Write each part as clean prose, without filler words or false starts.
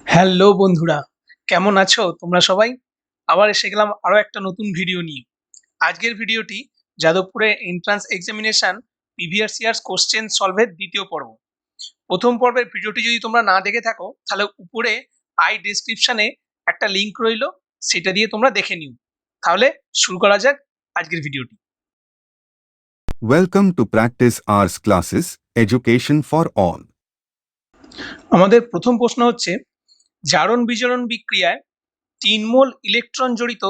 Hello বন্ধুরা, কেমন আছো তোমরা সবাই? আবার এসে গেলাম আরো একটা নতুন ভিডিও নিয়ে। আজকের ভিডিওটি যাদবপুরে entrance examination previous years question সলভের দ্বিতীয় পর্ব। প্রথম পর্বের ভিডিওটি যদি তোমরা না দেখে থাকো তাহলে উপরে আই ডেসক্রিপশনে একটা লিংক রইলো, সেটা দিয়ে তোমরা দেখে নিও। তাহলে শুরু করা যাক আজকের ভিডিওটি। Welcome to Practice Hours Classes, Education for All. আমাদের প্রথম প্রশ্ন হচ্ছে, জারণ বিজারণ বিক্রিয়ায় 3 মোল ইলেকট্রন জড়িত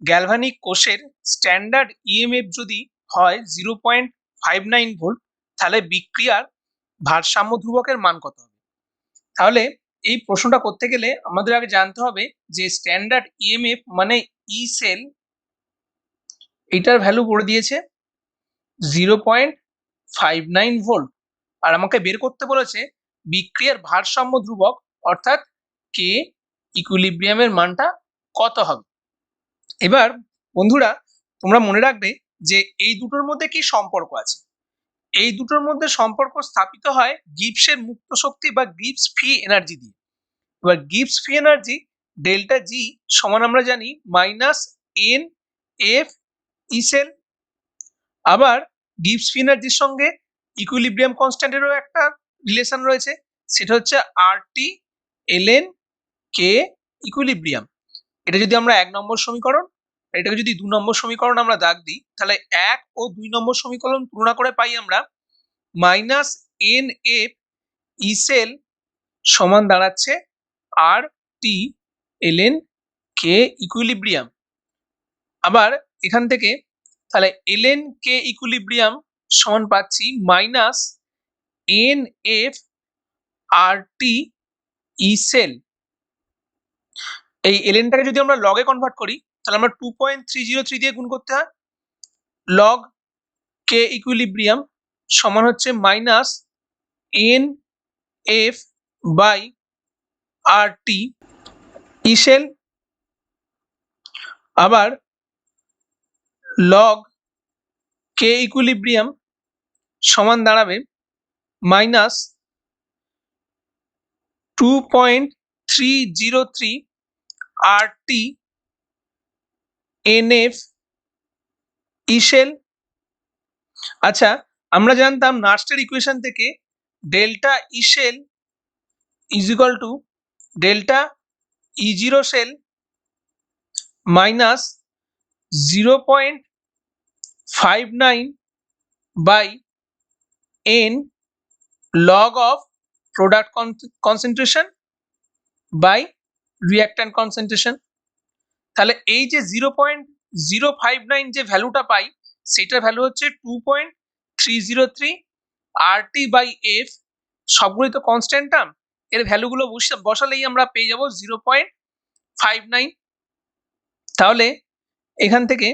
গ্যালভানিক কোষের স্ট্যান্ডার্ড ইএমএফ যদি হয় 0.59 ভোল্ট, তাহলে বিক্রিয়ার ভারসাম্য ধ্রুবকের মান কত হবে? তাহলে এই প্রশ্নটা করতে গেলে আমাদের আগে জানতে হবে যে স্ট্যান্ডার্ড ইএমএফ মানে ই সেল, এটার ভ্যালু করে দিয়েছে 0.59 ভোল্ট, আর আমাকে বের করতে বলেছে বিক্রিয়ার ভারসাম্য ধ্রুবক অর্থাৎ কে ইকুইলিব্রিয়ামের মানটা কত হবে। এবার বন্ধুরা, তোমরা মনে রাখবে যে এই দুটোর মধ্যে কি সম্পর্ক আছে। এই দুটোর মধ্যে সম্পর্ক স্থাপিত হয় গিবসের মুক্ত শক্তি বা গিবস ফ্রি এনার্জি দিয়ে। এবার Gibbs free energy delta G সমান আমরা জানি minus n F E cell. আবার গিবস ফ্রি এনার্জির সঙ্গে ইকুইলিব্রিয়াম কনস্ট্যান্টেরও একটা রিলেশন রয়েছে, সেটা হচ্ছে আর টি এল এন কে ইকুইলিব্রিয়াম। এটা যদি আমরা 1 নম্বর সমীকরণ, এটাকে যদি 2 নম্বর সমীকরণ আমরা দাগ দিই, তাহলে 1 ও 2 নম্বর সমীকরণ তুলনা করে পাই আমরা minus n F E cell সমান দাঁড়াচ্ছে আর টি এল এন কে ইকুইলিব্রিয়াম। আবার এখান থেকে তাহলে এল এন কে ইকুইলিব্রিয়াম সমান পাচ্ছি minus n F R T E sell. এই এলএনটাকে যদি আমরা লগে কনভার্ট করি তাহলে আমরা 2.303 দিয়ে গুণ করতে হয়। লগ কে ইকুইলিব্রিয়াম সমান হচ্ছে minus n F by R T E cell. আবার লগ কে ইকুইলিব্রিয়াম সমান দাঁড়াবে minus 2.303 R T n F E cell. আচ্ছা, আমরা জানতাম নার্স্টের ইকুয়েশন থেকে delta E cell is equal to delta E zero cell minus 0.59 by n log of product concentration by reactant concentration। তাহলে এই যে 0.059 যে ভ্যালুটা পাই, সেটার ভ্যালু হচ্ছে 2.303 RT by F। সবগুলোই তো কনস্ট্যান্ট টার্ম, এর ভ্যালুগুলো বসালেই আমরা পেয়ে যাব 0.59। তাহলে এখান থেকে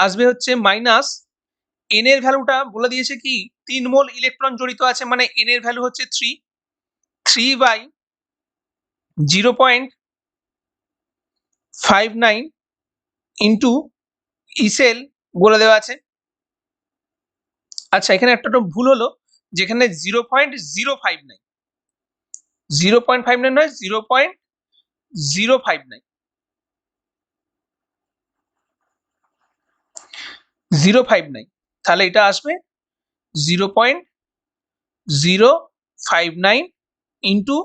আসবে হচ্ছে মাইনাস এন এর ভ্যালুটা বলে দিয়েছে কি 3 মোল ইলেকট্রন জড়িত আছে, মানে এন এর ভ্যালু হচ্ছে 3 বাই 0.59 ইন্টু ইসেল বলে দেওয়া আছে। আচ্ছা, এখানে একটা ভুল হলো, যেখানে 0.059 0.59 নয় 0.059 059, তাহলে এটা আসবে 0.059 ইন্টু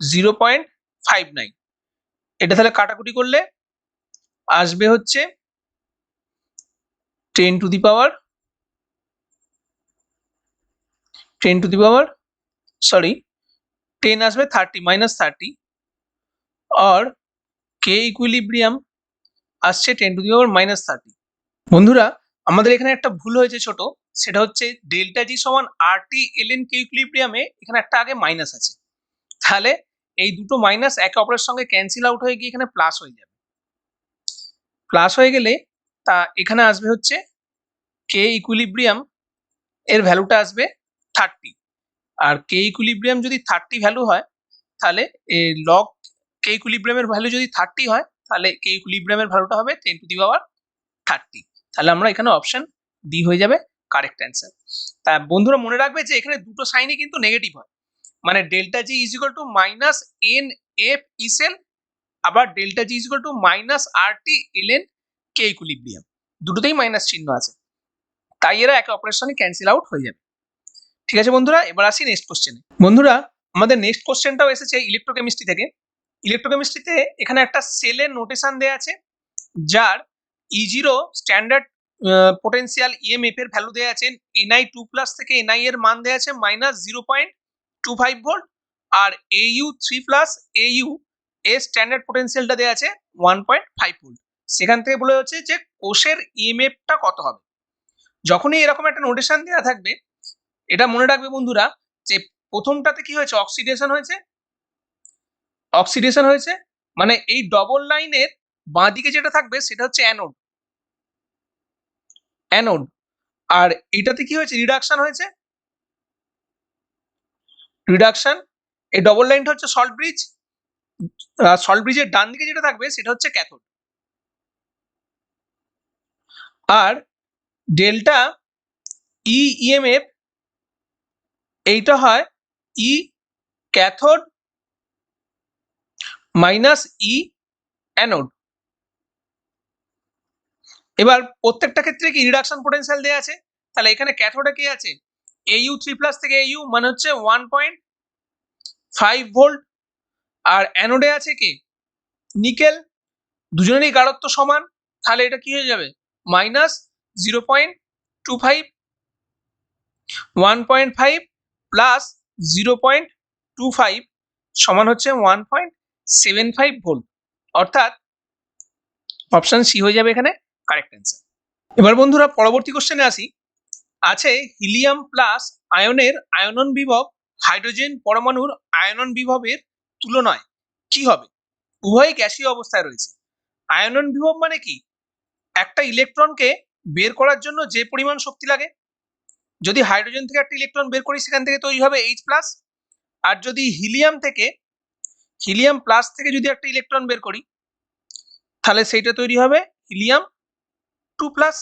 0.59। এটা তাহলে কাটাকুটি করলে আসবে হচ্ছে 10 টু দি পাওয়ার সরি 10 আসবে 30 মাইনাস 30 আর কে ইকুইলিব্রিয়াম আসছে 10 টু দি পাওয়ার মাইনাস 30। বন্ধুরা, আমাদের এখানে একটা ভুল হয়েছে ছোট, সেটা হচ্ছে ডেল্টা জি সমান আর টি এল এন কে ইকুইলিব্রিয়ামে এখানে একটা আগে মাইনাস আছে, তাহলে এই দুটো মাইনাস একে অপরের সঙ্গে ক্যান্সেল আউট হয়ে গিয়ে এখানে প্লাস হয়ে যাবে। প্লাস হয়ে গেলে তা এখানে আসবে হচ্ছে কে ইকুইলিব্রিয়াম এর ভ্যালুটা আসবে 30, আর কে ইকুইলিব্রিয়াম যদি 30 ভ্যালু হয় তাহলে লগ কে ইকুইলিব্রিয়ামের ভ্যালু যদি 30 হয় তাহলে কে ইকুইলিব্রিয়ামের ভ্যালুটা হবে 10 টু দি পাওয়ার 30। তাহলে আমরা এখানে অপশন ডি হয়ে যাবে কারেক্ট অ্যান্সার। তা বন্ধুরা মনে রাখবে যে এখানে দুটো সাইনই কিন্তু নেগেটিভ হয়, মানে delta G is equal to minus n F E cell, আবার delta G equal to minus R T ln K equilibrium, দুটোতেই মাইনাস চিহ্ন আছে, তাই এরা একে অপরের সঙ্গে ক্যান্সেল আউট হয়ে যাবে। ঠিক আছে বন্ধুরা, এবার আসি নেক্সট কোশ্চেনে। বন্ধুরা আমাদের নেক্সট কোশ্চেনটাও এসেছে ইলেকট্রোকেমিস্ট্রি থেকে। ইলেকট্রোকেমিস্ট্রিতে এখানে একটা সেলের নোটেশন দেওয়া আছে, যার E0 স্ট্যান্ডার্ড পোটেনশিয়াল ইএমএফ এর ভ্যালু দেওয়া আছে Ni2+ থেকে Ni এর মান দেওয়া আছে -0.25 ভোল্ট, আর Au3+ Au এর স্ট্যান্ডার্ড পোটেনশিয়ালটা দেওয়া আছে 1.5 ভোল্ট। সেখান থেকে বলে হচ্ছে যে কোষের ইএমএফটা কত হবে। যখনই এরকম একটা নোটেশন দেওয়া থাকবে, এটা মনে রাখবে বন্ধুরা যে প্রথমটাতে কি হয়েছে, অক্সিডেশন হয়েছে, মানে এই ডবল লাইনের বাঁ দিকে যেটা থাকবে সেটা হচ্ছে অ্যানোড, আর এটাতে কি হয়েছে, রিডাকশন হয়েছে, এই ডবল লাইনটা হচ্ছে সল্ট ব্রিজের ডান দিকে যেটা থাকবে সেটা হচ্ছে ক্যাথোড। আর ডেল্টা ইএমএফ এইটা হয় ই ক্যাথোড মাইনাস ই অ্যানোড। এবার প্রত্যেকটা ক্ষেত্রে কি রিডাকশন পোটেনশিয়াল দেওয়া আছে, তাহলে এখানে ক্যাথোডে কি আছে, Au3+ থেকে Au মানে হচ্ছে 1.5 ভোল্ট, আর অ্যানোডে আছে কি নিকেল, দুজনেরই গাঢ়ত্ব সমান, তাহলে এটা কি হয়ে যাবে -0.25, 1.5 প্লাস 0.25 সমান হচ্ছে 1.75 ভোল্ট, অর্থাৎ অপশন সি হয়ে যাবে এখানে কারেক্ট অ্যান্সার। এবার বন্ধুরা পরবর্তী কোশ্চেনে আসি। আছে হিলিয়াম প্লাস আয়নের আয়নন বিভব হাইড্রোজেন পরমাণুর আয়নন বিভবের তুলনায় কি হবে? উভয়ই গ্যাসীয় অবস্থায় রয়েছে। আয়নন বিভব মানে কি, একটা ইলেকট্রনকে বের করার জন্য যে পরিমাণ শক্তি লাগে, যদি হাইড্রোজেন থেকে একটা ইলেকট্রন বের করি সেখান থেকে তৈরি হবে H+, আর যদি হিলিয়াম প্লাস থেকে যদি একটা ইলেকট্রন বের করি তাহলে সেইটা তৈরি হবে হিলিয়াম 2+।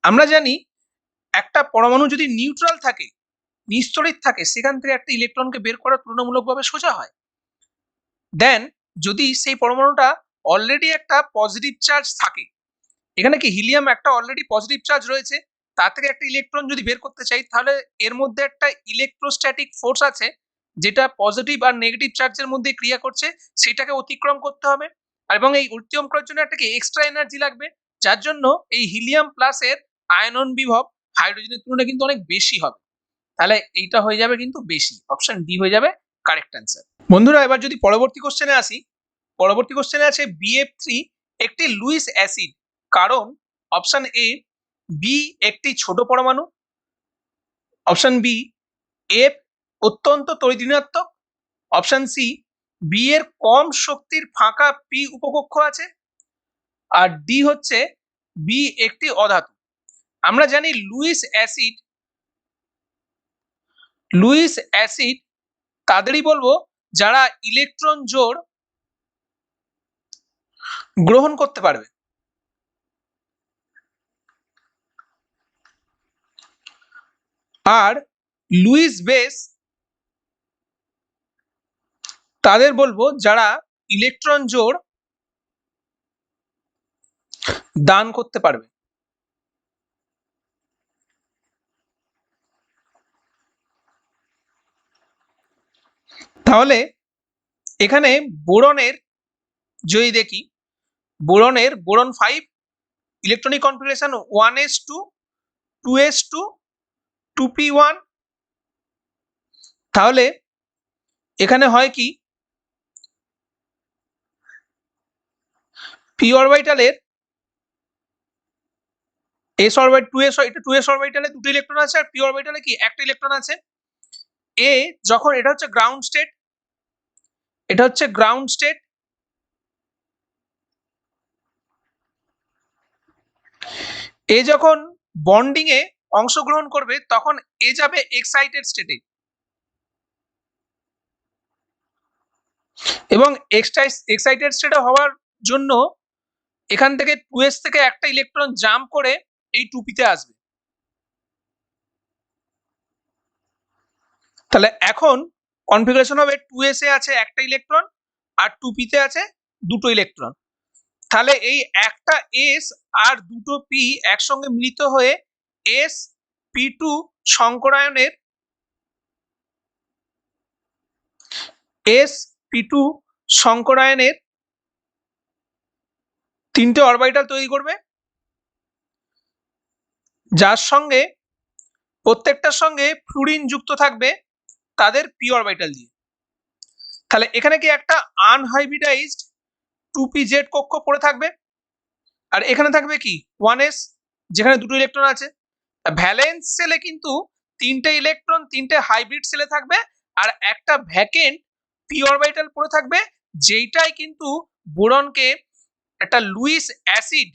আমরা জানি একটা পরমাণু যদি নিউট্রাল থাকে, নিস্তড়িত থাকে, সেখান থেকে একটা ইলেকট্রনকে বের করা তুলনামূলকভাবে সোজা হয়। দেন যদি সেই পরমাণুটা অলরেডি একটা পজিটিভ চার্জ থাকে, এখানে কি হিলিয়াম একটা অলরেডি পজিটিভ চার্জ রয়েছে, তার থেকে একটা ইলেকট্রন যদি বের করতে চাই, তাহলে এর মধ্যে একটা ইলেকট্রোস্ট্যাটিক ফোর্স আছে যেটা পজিটিভ আর নেগেটিভ চার্জের মধ্যে ক্রিয়া করছে, সেটাকে অতিক্রম করতে হবে, এবং এই অতিক্রম করার জন্য একটা কি এক্সট্রা এনার্জি লাগবে, যার জন্য এই হিলিয়াম প্লাসের আয়নন বিভব হাইড্রোজেনের তুলনায় কিন্তু অনেক বেশি হবে। তাহলে এইটা হয়ে যাবে কিন্তু বেশি, অপশন ডি হয়ে যাবে কারেক্ট অ্যান্সার। বন্ধুরা এবার যদি পরবর্তী কোশ্চেনে আসি, পরবর্তী কোশ্চেনে আছে BF3 একটি লুইস অ্যাসিড, কারণ অপশন এ বি একটি ছোট পরমাণু, অপশন বি এফ অত্যন্ত তড়িৎ-ঋণাত্মক, অপশন সি বি এর কম শক্তির ফাঁকা পি উপকক্ষ আছে, আর ডি হচ্ছে বি একটি অধাতু। আমরা জানি লুইস অ্যাসিড তাদেরই বলবো যারা ইলেকট্রন জোড় গ্রহণ করতে পারবে। আর লুইস বেস তাদের বলবো যারা ইলেকট্রন জোড় দান করতে পারবে। তাহলে এখানে বোরনের যদি দেখি, boron 5 electronic configuration 1s2 2s2 2p1, তাহলে এখানে হয় কি p অরবিটালের s অরবিটাল 2s, এটা 2s অরবিটালে দুটো ইলেকট্রন আছে, আর p অরবিটালে কি একটা ইলেকট্রন আছে। এ যখন এটা হচ্ছে গ্রাউন্ড স্টেট, এ যখন বন্ডিং এ অংশগ্রহণ করবে তখন এ যাবে এক্সাইটেড স্টেটে, এবং এক্সাইটেড স্টেটে হওয়ার জন্য এখান থেকে 2s থেকে একটা ইলেকট্রন জাম্প করে এই 2p তে আসবে। তাহলে এখন কনফিগারেশন হবে 2s এ আছে একটা ইলেকট্রন, আর 2p-তে আছে দুটো ইলেকট্রন। তাহলে এই একটা s আর দুটো p একসঙ্গে মিলিত হয়ে sp2 সংকরায়নের তিনটে অরবিটাল তৈরি করবে, যার সঙ্গে প্রত্যেকটার সঙ্গে ফ্লুরিন যুক্ত থাকবে তাদের p অরবিটাল দিয়ে। তাহলে এখানে কি একটা আনহাইব্রিডাইজড 2pz কক্ষ পড়ে থাকবে, আর এখানে থাকবে কি 1s যেখানে দুটো ইলেকট্রন আছে। ভ্যালেন্স সেলে কিন্তু তিনটে ইলেকট্রন তিনটে হাইব্রিড সেলে থাকবে, আর একটা ভ্যাকেন্ট p অরবিটাল পড়ে থাকবে, যেইটাই কিন্তু বোরনকে একটা লুইস অ্যাসিড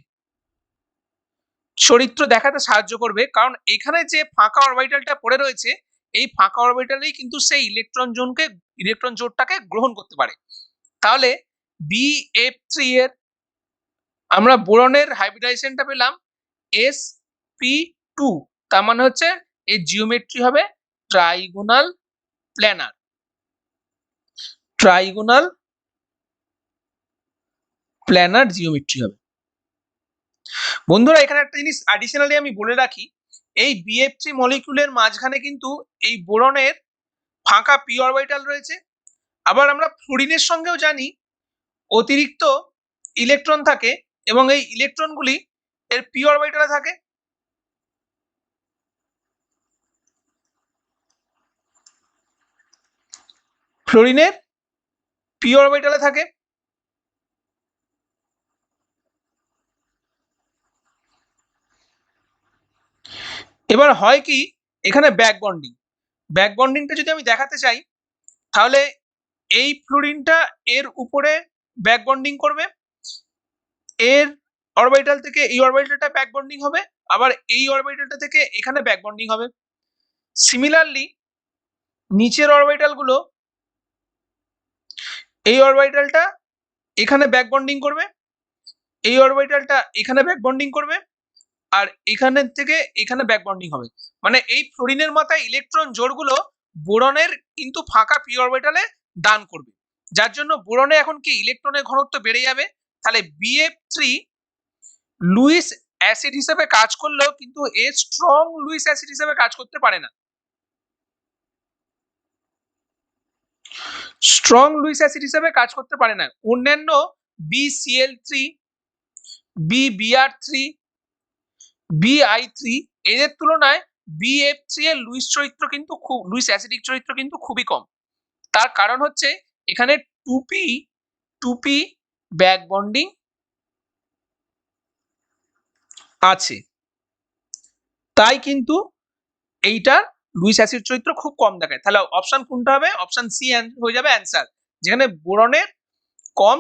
চরিত্র দেখাতে সাহায্য করবে, কারণ এখানে যে ফাঁকা অরবিটালটা পড়ে রয়েছে এই ফাঁকা অরবিটালেই কিন্তু সেই ইলেকট্রন জোড়টাকে গ্রহণ করতে পারে। তাহলে BF3 এর আমরা বোরনের হাইব্রিডাইজেশনটা পেলাম sp2, তার মানে হচ্ছে এর জিওমেট্রি হবে ট্রাইগোনাল প্ল্যানার। জিওমেট্রি হবে। বন্ধুরা এখানে একটা জিনিস অ্যাডিশনালি আমি বলে রাখি, এই BF3 মলিকিউলের মাঝখানে কিন্তু এই বোরনের ফাঁকা p অরবিটাল রয়েছে। আবার আমরা ফ্লুরিনের সঙ্গেও জানি অতিরিক্ত ইলেকট্রন থাকে এবং এই ইলেকট্রনগুলি এর p অরবিটালে থাকে। ফ্লুরিনের p অরবিটালে থাকে। এবার হয় কি এখানে ব্যাক বন্ডিংটা যদি আমি দেখাতে চাই, তাহলে এই ফ্লুরিনটা এর উপরে ব্যাক বন্ডিং করবে, এর অরবিটাল থেকে এই অরবিটালটা ব্যাক বন্ডিং হবে, আবার এই অরবিটালটা থেকে এখানে ব্যাক বন্ডিং হবে। সিমিলারলি নিচের অরবিটালগুলো এই অরবিটালটা এখানে ব্যাক বন্ডিং করবে, এই অরবিটালটা এখানে ব্যাক বন্ডিং করবে, আর এখানে থেকে এখানে ব্যাক বন্ডিং হবে। মানে এই ফ্লুরিনের মাথায় ইলেকট্রন জোড়গুলো বোরনের কিন্তু ফাঁকা p অরবিটালে দান করবে, যার জন্য বোরনে এখন কি ইলেকট্রনের ঘনত্ব বেড়ে যাবে। তাহলে BF3 লুইস অ্যাসিড হিসেবে কাজ করলেও কিন্তু এর স্ট্রং লুইস অ্যাসিড হিসেবে কাজ করতে পারে না। অন্যান্য BCl3, BBr3, BI3 এদের তুলনায় BF3 এর লুইস অ্যাসিডিক চরিত্র কিন্তু খুবই কম। তার কারণ হচ্ছে এখানে 2p ব্যাক বন্ডিং আছে, তাই কিন্তু এইটার লুইস অ্যাসিড চরিত্র খুব কম দেখায়। তাহলে অপশন কোনটা হবে? অপশন সি হয়ে যাবে অ্যান্সার, যেখানে বোরনের কম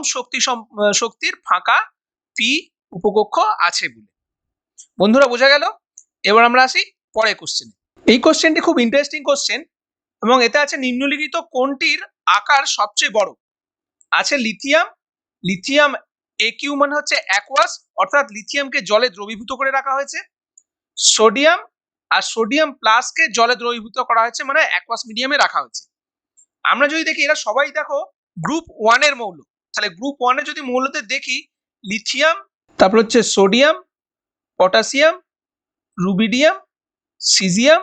শক্তির ফাঁকা p উপকক্ষ আছে বলে। বন্ধুরা বোঝা গেল? এবার আমরা আসি পরের কোশ্চেনে। এই কোশ্চেনটি খুব ইন্টারেস্টিং কোশ্চেন এবং এতে আছে নিম্নলিখিত কোনটির আকার সবচেয়ে বড়? আছে লিথিয়াম AQ মানে হচ্ছে অ্যাকুয়াস, অর্থাৎ লিথিয়ামকে জলে দ্রবীভূত করে রাখা হয়েছে। সোডিয়াম আর সোডিয়াম প্লাসকে জলে দ্রবীভূত করা হয়েছে, মানে অ্যাকুয়াস মিডিয়ামে রাখা হয়েছে। আমরা যদি দেখি এরা সবাই দেখো গ্রুপ 1 এর মৌল। তাহলে গ্রুপ 1 এ যদি মৌলদের দেখি লিথিয়াম, তারপর হচ্ছে sodium, potassium, rubidium, caesium,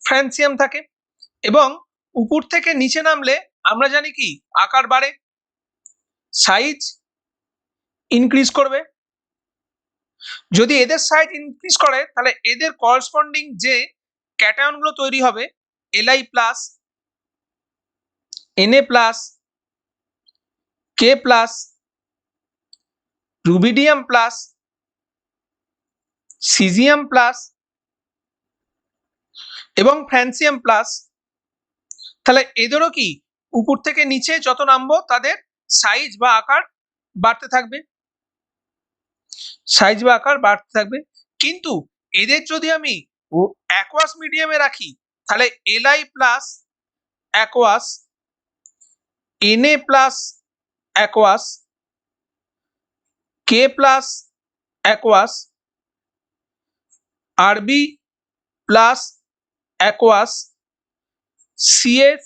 francium থাকে। এবং উপর থেকে নিচে নামলে আমরা জানি কি আকার বাড়ে, সাইজ ইনক্রিজ করবে। যদি এদের সাইজ ইনক্রিজ করে তাহলে এদের করেসপন্ডিং যে ক্যাটায়ন গুলো তৈরি হবে Li+, Na+, K+, rubidium plus, caesium plus এবং ফ্রান্সিয়াম প্লাস, তাহলে এদেরও কি উপর থেকে নিচে যত নামবো তাদের সাইজ বা আকার বাড়তে থাকবে, কিন্তু এদের যদি আমি অ্যাকুয়াস মিডিয়ামে রাখি তাহলে Li plus aqueous, Na plus aqueous, K plus aqueous, Rb plus aqueous, Cs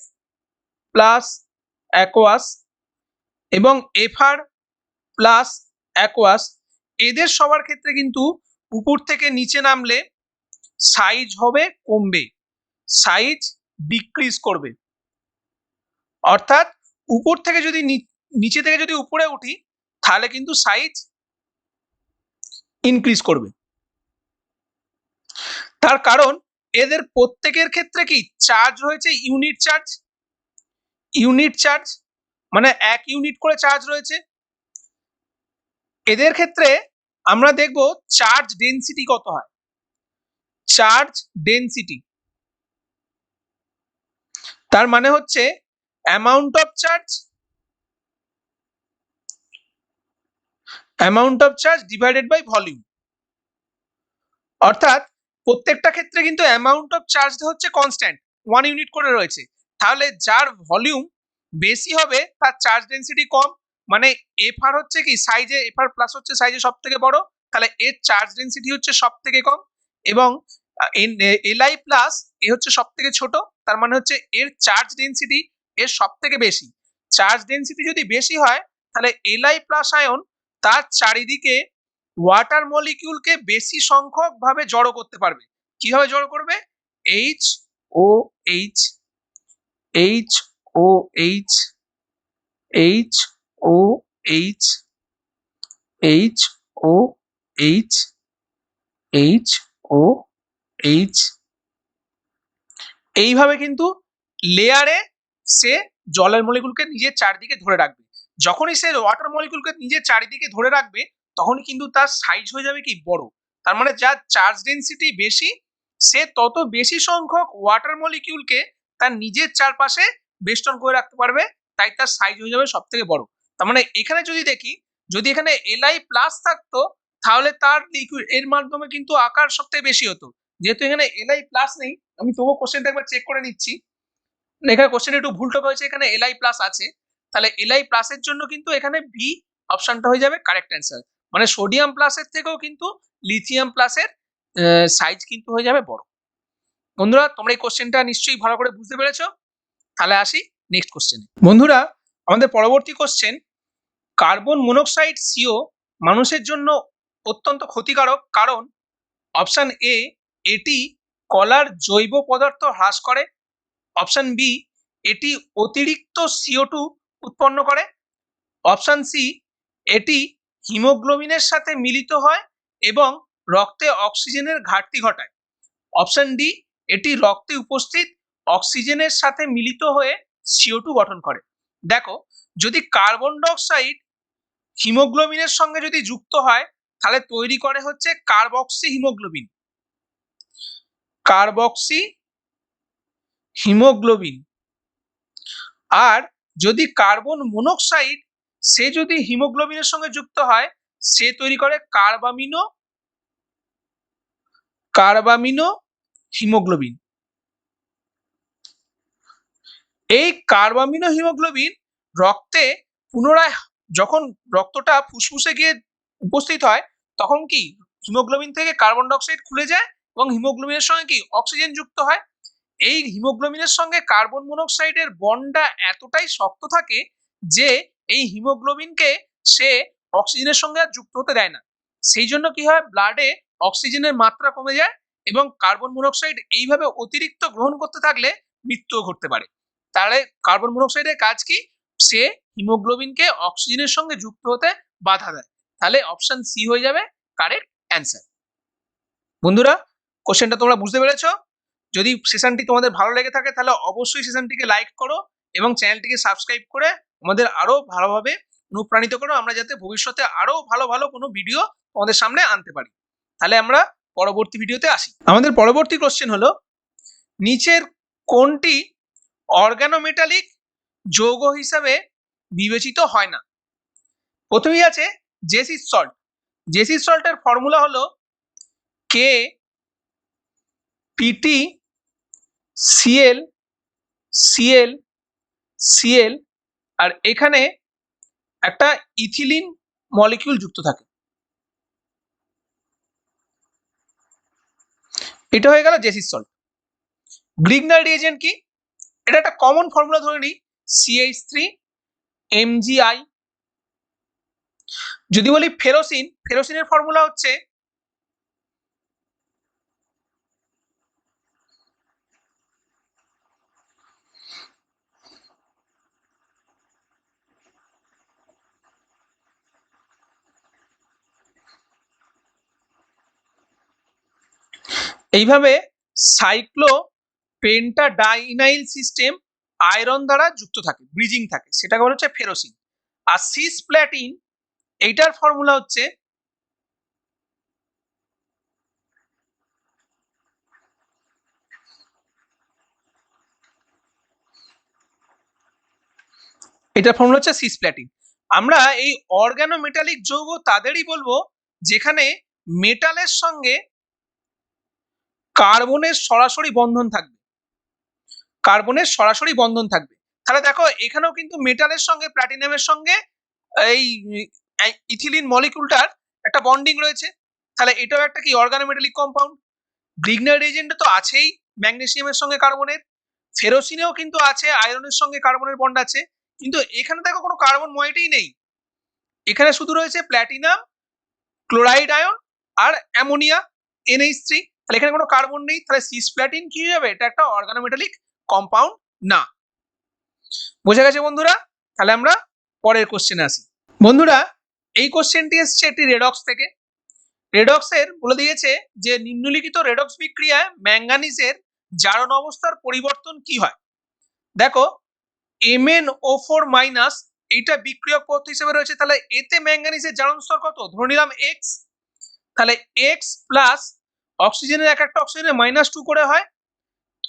plus aqueous, এবং এফআর প্লাস অ্যাকোয়াস, এদের সবার ক্ষেত্রে কিন্তু উপর থেকে নিচে নামলে সাইজ হবে কমবে, সাইজ ডিক্রিজ করবে। অর্থাৎ উপর থেকে যদি নিচে থেকে যদি উপরে উঠি তাহলে কিন্তু সাইজ ইনক্রিজ করবে। তার কারণ এদের প্রত্যেকের ক্ষেত্রে কি চার্জ রয়েছে ইউনিট চার্জ, ইউনিট চার্জ মানে 1 ইউনিট করে চার্জ রয়েছে। এদের ক্ষেত্রে আমরা দেখব চার্জ ডেনসিটি কত হয়, চার্জ ডেনসিটি তার মানে হচ্ছে amount of charge divided by volume. অর্থাৎ প্রত্যেকটা ক্ষেত্রে কিন্তু অ্যামাউন্ট অফ চার্জ হচ্ছে কনস্ট্যান্ট 1 ইউনিট করে রয়েছে, তাহলে যার ভলিউম বেশি হবে তার চার্জ ডেনসিটি কম, মানে এফআর হচ্ছে কি সাইজে, এফআর প্লাস হচ্ছে সাইজে সব থেকে বড়, তাহলে এর চার্জ ডেনসিটি হচ্ছে সব থেকে কম, এবং এলআই প্লাস এ হচ্ছে সব থেকে ছোট, তার মানে হচ্ছে এর চার্জ ডেনসিটি এর সব থেকে বেশি। চার্জ ডেনসিটি যদি বেশি হয় তাহলে এলআই প্লাস আয়ন তার চারিদিকে ওয়াটার মলিকিউলকে বেশি সংখ্যক ভাবে জড়ো করতে পারবে। কিভাবে জড়ো করবে? H O H, H O H, H O H, H O H, H O H, এইভাবে কিন্তু লেয়ারে সে জলের মলিকুলকে নিজের চারিদিকে ধরে রাখবে। যখনই সে ওয়াটার মলিকুলকে নিজের চারিদিকে ধরে রাখবে তখন কিন্তু তার সাইজ হয়ে যাবে কি বড়। তার মানে যার চার্জ ডেনসিটি বেশি সে তত বেশি সংখ্যক ওয়াটার মলিকিউলকে তার নিজের চারপাশে বেষ্টন করে রাখতে পারবে, তাই তার সাইজ হয়ে যাবে সব থেকে বড়। তার মানে এখানে যদি দেখি, যদি এখানে এলআই প্লাস থাকতো তাহলে তার লিকুইড এর মাধ্যমে কিন্তু আকার সব থেকে বেশি হতো। যেহেতু এখানে এলআই প্লাস নেই, আমি তবুও কোশ্চেনটা একবার চেক করে নিচ্ছি। এখানে কোশ্চেনে একটু ভুল হয়েছে, এখানে এলআই প্লাস আছে, তাহলে এলআই প্লাসের জন্য কিন্তু এখানে বি অপশনটা হয়ে যাবে কারেক্ট অ্যান্সার। মানে সোডিয়াম প্লাসের থেকেও কিন্তু লিথিয়াম প্লাসের সাইজ কিন্তু হয়ে যাবে বড়। বন্ধুরা তোমরা এই কোশ্চেনটা নিশ্চয়ই ভালো করে বুঝতে পেরেছো। তাহলে আসি নেক্সট কোশ্চেনে। বন্ধুরা আমাদের পরবর্তী কোশ্চেন, কার্বন মনোক্সাইড সিও মানুষের জন্য অত্যন্ত ক্ষতিকারক কারণ অপশন এ এটি কলার জৈব পদার্থ হ্রাস করে, অপশন বি এটি অতিরিক্ত CO2 উৎপন্ন করে, অপশন সি এটি হিমোগ্লোবিনের সাথে মিলিত হয় এবং রক্তে অক্সিজেনের ঘাটতি ঘটায়, অপশন ডি এটি রক্তে উপস্থিত অক্সিজেনের সাথে মিলিত হয়ে CO2 গঠন করে। দেখো যদি কার্বন ডাইঅক্সাইড হিমোগ্লোবিনের সঙ্গে যদি যুক্ত হয় তাহলে তৈরি করে হচ্ছে কার্বক্সি হিমোগ্লোবিন, কার্বক্সি হিমোগ্লোবিন। আর যদি কার্বন মনোক্সাইড সে যদি হিমোগ্লোবিনের সঙ্গে যুক্ত হয় সে তৈরি করে কার্বামিনো হিমোগ্লোবিন। এই কার্বামিনো হিমোগ্লোবিন রক্তে পুনরায় যখন রক্তটা ফুসফুসে গিয়ে উপস্থিত হয় তখন কি হিমোগ্লোবিন থেকে কার্বন ডাইঅক্সাইড খুলে যায় এবং হিমোগ্লোবিনের সঙ্গে কি অক্সিজেন যুক্ত হয়। এই হিমোগ্লোবিনের সঙ্গে কার্বন মনোক্সাইডের বন্ডটা এতটাই শক্ত থাকে যে এই হিমোগ্লোবিনকে সে অক্সিজেনের সঙ্গে আর যুক্ত হতে দেয় না। সেই জন্য কি হয়, ব্লাডে অক্সিজেনের মাত্রা কমে যায় এবং কার্বন মনোক্সাইড এইভাবে অতিরিক্ত গ্রহণ করতে থাকলে মৃত্যুও ঘটতে পারে। তাহলে কার্বন মনোক্সাইডের কাজ কি, সে হিমোগ্লোবিনকে অক্সিজেনের সঙ্গে যুক্ত হতে বাধা দেয়। তাহলে অপশন সি হয়ে যাবে কারেক্ট অ্যান্সার। বন্ধুরা কোশ্চেনটা তোমরা বুঝতে পেরেছো? যদি সেশনটি তোমাদের ভালো লেগে থাকে তাহলে অবশ্যই সেশনটিকে লাইক করো এবং চ্যানেলটিকে সাবস্ক্রাইব করে আমাদের আরো ভালোভাবে অনুপ্রাণিত করো, আমরা যাতে ভবিষ্যতে আরো ভালো ভালো কোনো ভিডিও তোমাদের সামনে আনতে পারি। তাহলে আমরা পরবর্তী ভিডিওতে আসি। আমাদের পরবর্তী কোশ্চেন হলো, নিচের কোনটি অর্গানোমেটালিক যৌগ হিসাবে বিবেচিত হয় না? প্রথমেই আছে জেসিস সল্ট। জেসিস সল্টের ফর্মুলা হলো কে পিটি সিএল সিএল সিএল, আর এখানে একটা ইথিলিন মলিকিউল যুক্ত থাকে। এটা হয়ে গেল জেসিস সল্ট। গ্রিগনাল রিএজেন্ট কি? এটা একটা কমন ফর্মুলা ধরে নিই, CH3 MgI যদি বলি ফেরোসিন, ফেরোসিনের ফর্মুলা হচ্ছে এইভাবে সাইক্লো পেন্টাডাইনাইল সিস্টেম আয়রন দ্বারা যুক্ত থাকে, ব্রিজিং থাকে, সেটাকে বলা হচ্ছে ফেরোসিন। আর সিসপ্ল্যাটিন এইটার ফর্মুলা হচ্ছে সিসপ্ল্যাটিন। আমরা এই অর্গানোমেটালিক যৌগ তাদেরই বলবো যেখানে মেটালের সঙ্গে কার্বনের সরাসরি বন্ধন থাকবে, কার্বনের সরাসরি বন্ধন থাকবে। তাহলে দেখো এখানেও কিন্তু মেটালের সঙ্গে প্ল্যাটিনামের সঙ্গে এই ইথিলিন মলিকিউলটার একটা বন্ডিং রয়েছে। তাহলে এটাও একটা কি অর্গানোমেটালিক কম্পাউন্ড। ব্রিগনার রিজেন্টে তো আছেই ম্যাগনেসিয়ামের সঙ্গে কার্বনের, ফেরোসিনেও কিন্তু আছে আয়রনের সঙ্গে কার্বনের বন্ড আছে, কিন্তু এখানে দেখো কোনো কার্বন ময়েটেই নেই, এখানে শুধু রয়েছে প্ল্যাটিনাম, ক্লোরাইড আয়ন আর অ্যামোনিয়া NH3। তাহলে এখানে কোনো কার্বন নেই, তাহলে সিসপ্ল্যাটিন কি হয়ে যাবে, এটা একটা অর্গানোমেটালিক কম্পাউন্ড না। বোঝা গেছে বন্ধুরা? তাহলে আমরা পরের কোশ্চেনে আসি। বন্ধুরা এই কোশ্চেনটি এসছে একটি রেডক্স থেকে। রেডক্সের বলে দিয়েছে যে নিম্নলিখিত রেডক্স বিক্রিয়ায় ম্যাঙ্গানিজের জারণ অবস্থার পরিবর্তন কি হয়। দেখো MnO4 মাইনাস এইটা বিক্রিয়ক পদার্থ হিসেবে রয়েছে, তাহলে এতে ম্যাঙ্গানিজের জারণ স্তর কত, ধরে নিলাম X। তাহলে X প্লাস অক্সিজেনের এক একটা অক্সিজেনের -2 করে হয়,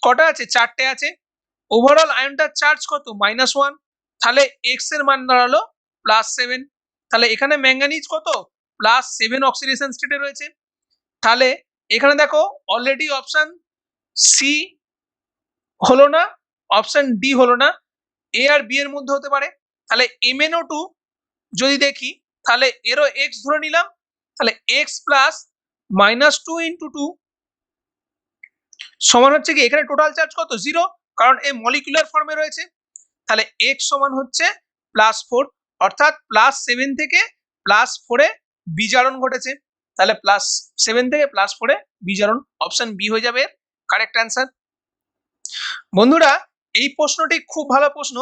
কটা আছে, 4টে আছে। ওভারঅল আয়নটার চার্জ কত, -1। তাহলে X এর মান দাঁড়ালো +7। তাহলে এখানে ম্যাঙ্গানিজ কত, +7 অক্সিডেশন স্টেটে রয়েছে। তাহলে এখানে দেখো অলরেডি অপশন সি হলো না, অপশন ডি হলো না, এ আর বি এর মধ্যে হতে পারে। তাহলে MnO2 যদি দেখি তাহলে এরও X ধরে নিলাম, তাহলে X প্লাস -2 × 2 সমান হচ্ছে কি, এখানে টোটাল চার্জ কত, 0, কারণ এ মলিকুলার ফর্মে রয়েছে। তাহলে X সমান হচ্ছে +4, অর্থাৎ +7 থেকে +4-এ বিজারণ ঘটেছে। তাহলে +7 থেকে +4-এ বিজারণ, অপশন বি হয়ে যাবে কারেক্ট অ্যান্সার। বন্ধুরা এই প্রশ্নটি খুব ভালো প্রশ্ন।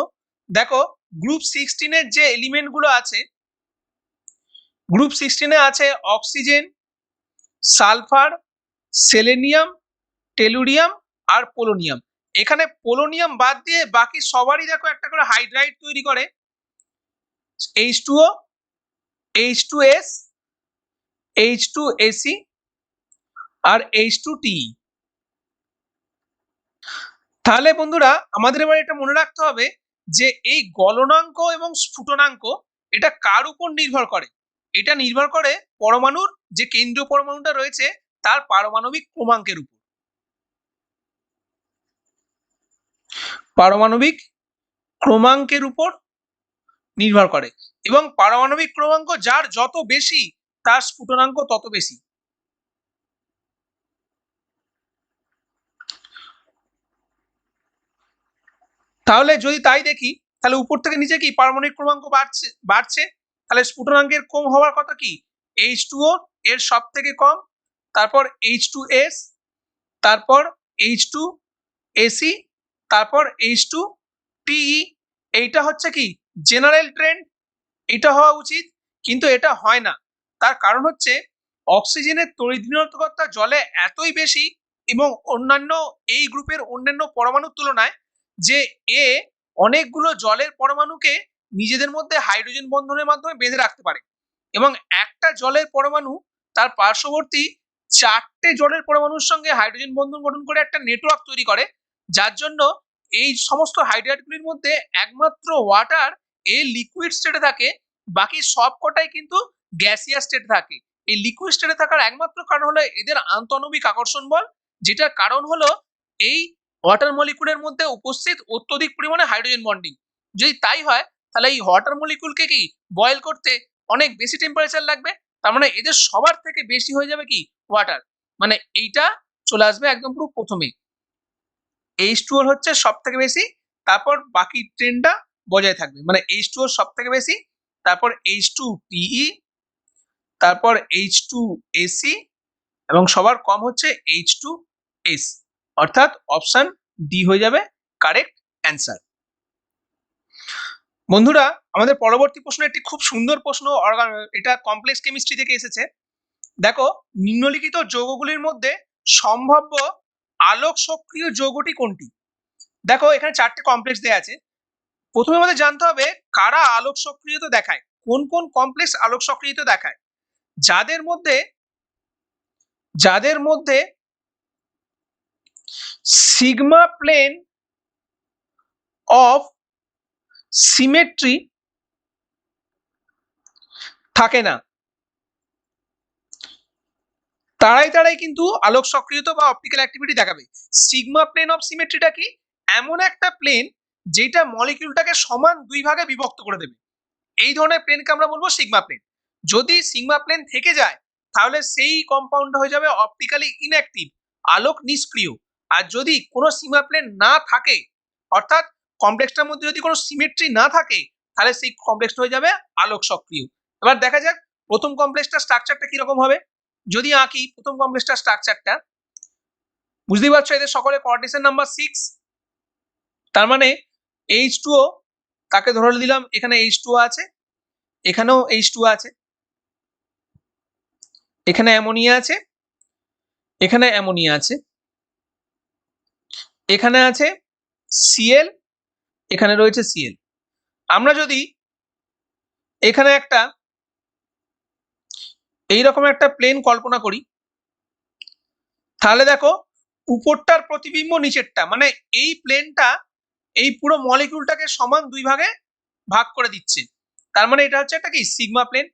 দেখো গ্রুপ 16-এর যে এলিমেন্ট গুলো আছে, গ্রুপ 16-এ আছে অক্সিজেন, সালফার, সেলেনিয়াম, টেলুরিয়াম আর পোলোনিয়াম। এখানে পোলোনিয়াম বাদ দিয়ে বাকি সবারই দেখো একটা করে হাইড্রাইড তৈরি করে, H2O, H2S, H2Ac আর H2TE। তাহলে বন্ধুরা আমাদের এবার এটা মনে রাখতে হবে যে এই গলনাঙ্ক এবং স্ফুটনাঙ্ক এটা কার উপর নির্ভর করে, এটা নির্ভর করে পরমাণুর যে কেন্দ্রীয় পরমাণুটা রয়েছে তার পারমাণবিক ক্রমাঙ্কের উপর, পারমাণবিক ক্রমাঙ্কের উপর নির্ভর করে। এবং পারমাণবিক ক্রমাঙ্ক যার যত বেশি তার স্ফুটনাঙ্ক তত বেশি। তাহলে যদি তাই দেখি তাহলে উপর থেকে নিচে কি পারমাণবিক ক্রমাঙ্ক বাড়ছে বাড়ছে, তাহলে স্ফুটনাঙ্কের কম হওয়ার কথা কি, H2O এর সব থেকে কম, তারপর H2S, তারপর H2Ac, তারপর H2TE। এইটা হচ্ছে কি জেনারেল ট্রেন্ড, এটা হওয়া উচিত, কিন্তু এটা হয় না। তার কারণ হচ্ছে অক্সিজেনের তড়িৎ জলে এতই বেশি এবং অন্যান্য এই গ্রুপের অন্যান্য পরমাণুর তুলনায় যে এ অনেকগুলো জলের পরমাণুকে নিজেদের মধ্যে হাইড্রোজেন বন্ধনের মাধ্যমে বেঁধে রাখতে পারে, এবং একটা জলের পরমাণু তার পার্শ্ববর্তী 4টে জলের পরমাণুর সঙ্গে হাইড্রোজেন বন্ধন গঠন করে একটা নেটওয়ার্ক তৈরি করে, যার জন্য এই সমস্ত হাইড্রাইডগুলির মধ্যে একমাত্র ওয়াটার এই লিকুইড স্টেটে থাকে, বাকি সব কটাই কিন্তু গ্যাসিয়াস স্টেটে থাকে। এই লিকুইড স্টেটে থাকার একমাত্র কারণ হলো এদের আন্তঃআণবিক আকর্ষণ বল, যেটার কারণ হলো এই ওয়াটার মলিকুলের মধ্যে উপস্থিত অত্যধিক পরিমাণে হাইড্রোজেন বন্ডিং। যদি তাই হয় তাহলে এই ওয়াটার মলিকুলকে কি বয়েল করতে অনেক বেশি টেম্পারেচার লাগবে, তার মানে এদের সবার থেকে বেশি হয়ে যাবে কি ওয়াটার, মানে এইটা চলে আসবে একদম পুরো প্রথমে। H2O হচ্ছে সব থেকে বেশি, তারপর বাকি ট্রেনটা বজায় থাকবে, মানে H2O সব থেকে বেশি, তারপর H2TE, তারপর H2AC এবং সবার কম হচ্ছে H2S, অর্থাৎ অপশন ডি হয়ে যাবে কারেক্ট অ্যান্সার। বন্ধুরা, আমাদের পরবর্তী প্রশ্ন একটি খুব সুন্দর প্রশ্ন, এটা কমপ্লেক্স কেমিস্ট্রি থেকে এসেছে। দেখো, নিম্নলিখিত যৌগগুলির মধ্যে সম্ভাব্য আলোক সক্রিয় যৌগটি কোনটি? দেখো, এখানে চারটে কমপ্লেক্স দেয়া আছে। প্রথমে আমাদের জানতে হবে কারা আলোক সক্রিয়তা দেখায়, কোন কোন কমপ্লেক্স আলোক সক্রিয়তা দেখায়। যাদের মধ্যে সিগমা প্লেন অফ সিমেট্রি থাকে না, তারাই কিন্তু আলোক সক্রিয়তা বা অপটিক্যাল অ্যাক্টিভিটি দেখাবে। সিগমা প্লেন অফ সিমেট্রিটা কি? এমন একটা প্লেন যেটা মলিকিউলটাকে সমান দুই ভাগে বিভক্ত করে দেবে, এই ধরনের প্লেনকে আমরা বলবো সিগমা প্লেন। যদি সিগমা প্লেন থেকে যায় তাহলে সেই কম্পাউন্ডটা হয়ে যাবে অপটিক্যালি ইনঅ্যাক্টিভ, আলোক নিষ্ক্রিয়। আর যদি কোনো সিগমা প্লেন না থাকে, অর্থাৎ কমপ্লেক্সটার মধ্যে যদি কোনো সিমেট্রি না থাকে, তাহলে সেই কমপ্লেক্সটা হয়ে যাবে আলোক সক্রিয়। এবার দেখা যাক প্রথম কমপ্লেক্সটার স্ট্রাকচারটা কিরকম হবে। যদি আঁকি প্রথম কমপ্লেক্সটার স্ট্রাকচারটা, বুঝতেই পারছো এদের সকলের কোঅর্ডিনেশন নাম্বার 6। তার মানে H2O, তাকে ধরে দিলাম এখানে H2O আছে, এখানেও H2O আছে, এখানে অ্যামোনিয়া আছে, এখানে অ্যামোনিয়া আছে, এখানে আছে Cl, এখানে রয়েছে Cl। আমরা যদি এখানে একটা এইরকম একটা প্লেন কল্পনা করি, তাহলে দেখো উপরটার প্রতিবিম্ব নিচেরটা, মানে এই প্লেনটা এই পুরো মলিকিউলটাকে সমান দুই ভাগে ভাগ করে দিচ্ছে। তার মানে এটা হচ্ছে একটা কি সিগমা প্লেন,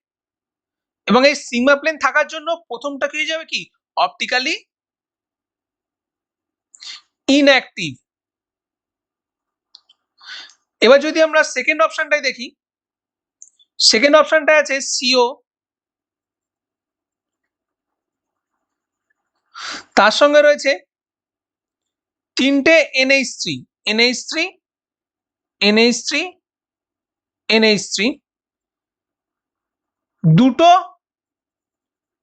এবং এই সিগমা প্লেন থাকার জন্য প্রথমটা কি হয়ে যাবে কি অপটিক্যালি ইনঅ্যাক্টিভ। এবার যদি আমরা সেকেন্ড অপশনটাই দেখি, সেকেন্ড অপশনটা আছে CO, তার সঙ্গে রয়েছে তিনটে NH3, NH3, NH3, NH3, দুটো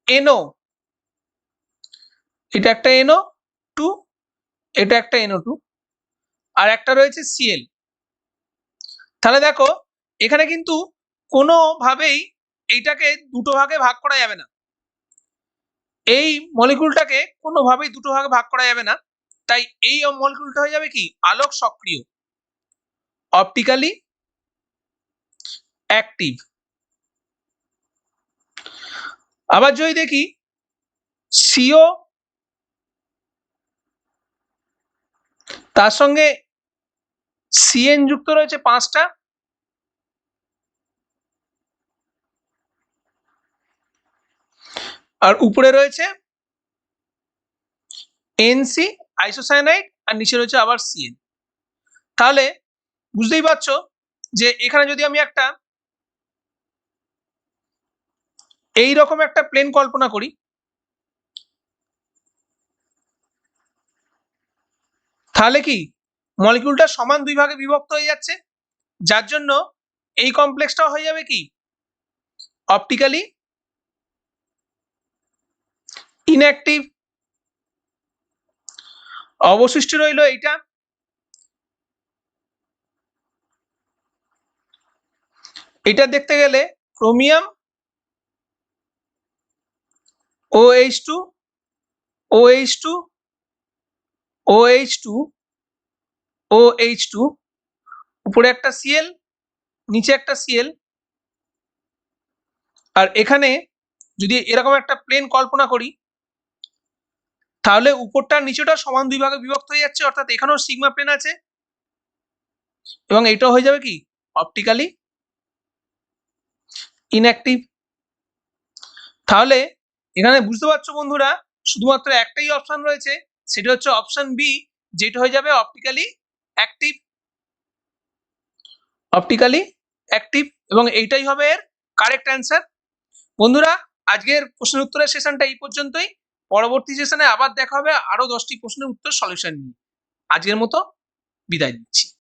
NO, এটা একটা NO2, এটা একটা NO2, আর একটা রয়েছে Cl। তাহলে দেখো এখানে কিন্তু কোনোভাবেই এইটাকে দুটো ভাগে ভাগ করা যাবে না, এই মলিকিউলটাকে কোনোভাবেই দুটো ভাগে ভাগ করা যাবে না। তাই এই মলিকিউলটা হয়ে যাবে কি আলোক সক্রিয়, অপটিক্যালি অ্যাক্টিভ। আবার যদি দেখি CO, তার সঙ্গে CN যুক্ত রয়েছে 5টা, আর উপরে রয়েছে NC আইসোসায়ানাইড, আর নিচে রয়েছে আবার CN। তাহলে বুঝতেই পারছো যে এখানে যদি আমি একটা এইরকম একটা প্লেন কল্পনা করি, তাহলে কি মলিকিউলটা সমান দুই ভাগে বিভক্ত হয়ে যাচ্ছে, যার জন্য এই কমপ্লেক্সটা হয়ে যাবে কি অপটিক্যালি ইনঅ্যাক্টিভ। অবশিষ্ট রইল এইটা, এটা দেখতে গেলে chromium OH2, OH2, OH2, OH2, উপরে একটা Cl, নিচে একটা Cl। আর এখানে যদি এরকম একটা প্লেন কল্পনা করি, তাহলে উপরটা নিচেটা সমান দুই ভাগে বিভক্ত হয়ে যাচ্ছে, অর্থাৎ এখানেও সিগমা প্লেন আছে, এবং এইটাও হয়ে যাবে কি অপটিক্যালি ইনঅ্যাক্টিভ। তাহলে এখানে বুঝতে পারছো বন্ধুরা, শুধুমাত্র একটাই অপশন রয়েছে, সেটা হচ্ছে অপশন বি, যেটা হয়ে যাবে অপটিক্যালি অ্যাক্টিভ, অপটিক্যালি অ্যাক্টিভ, এবং এইটাই হবে এর কারেক্ট অ্যান্সার। বন্ধুরা, আজকের প্রশ্নের উত্তরের সেশনটা এই পর্যন্তই। পরবর্তী সেশনে আবার দেখা হবে আরো 10টি প্রশ্নের উত্তর সলিউশন নিয়ে। আজকের মতো বিদায় নিচ্ছি।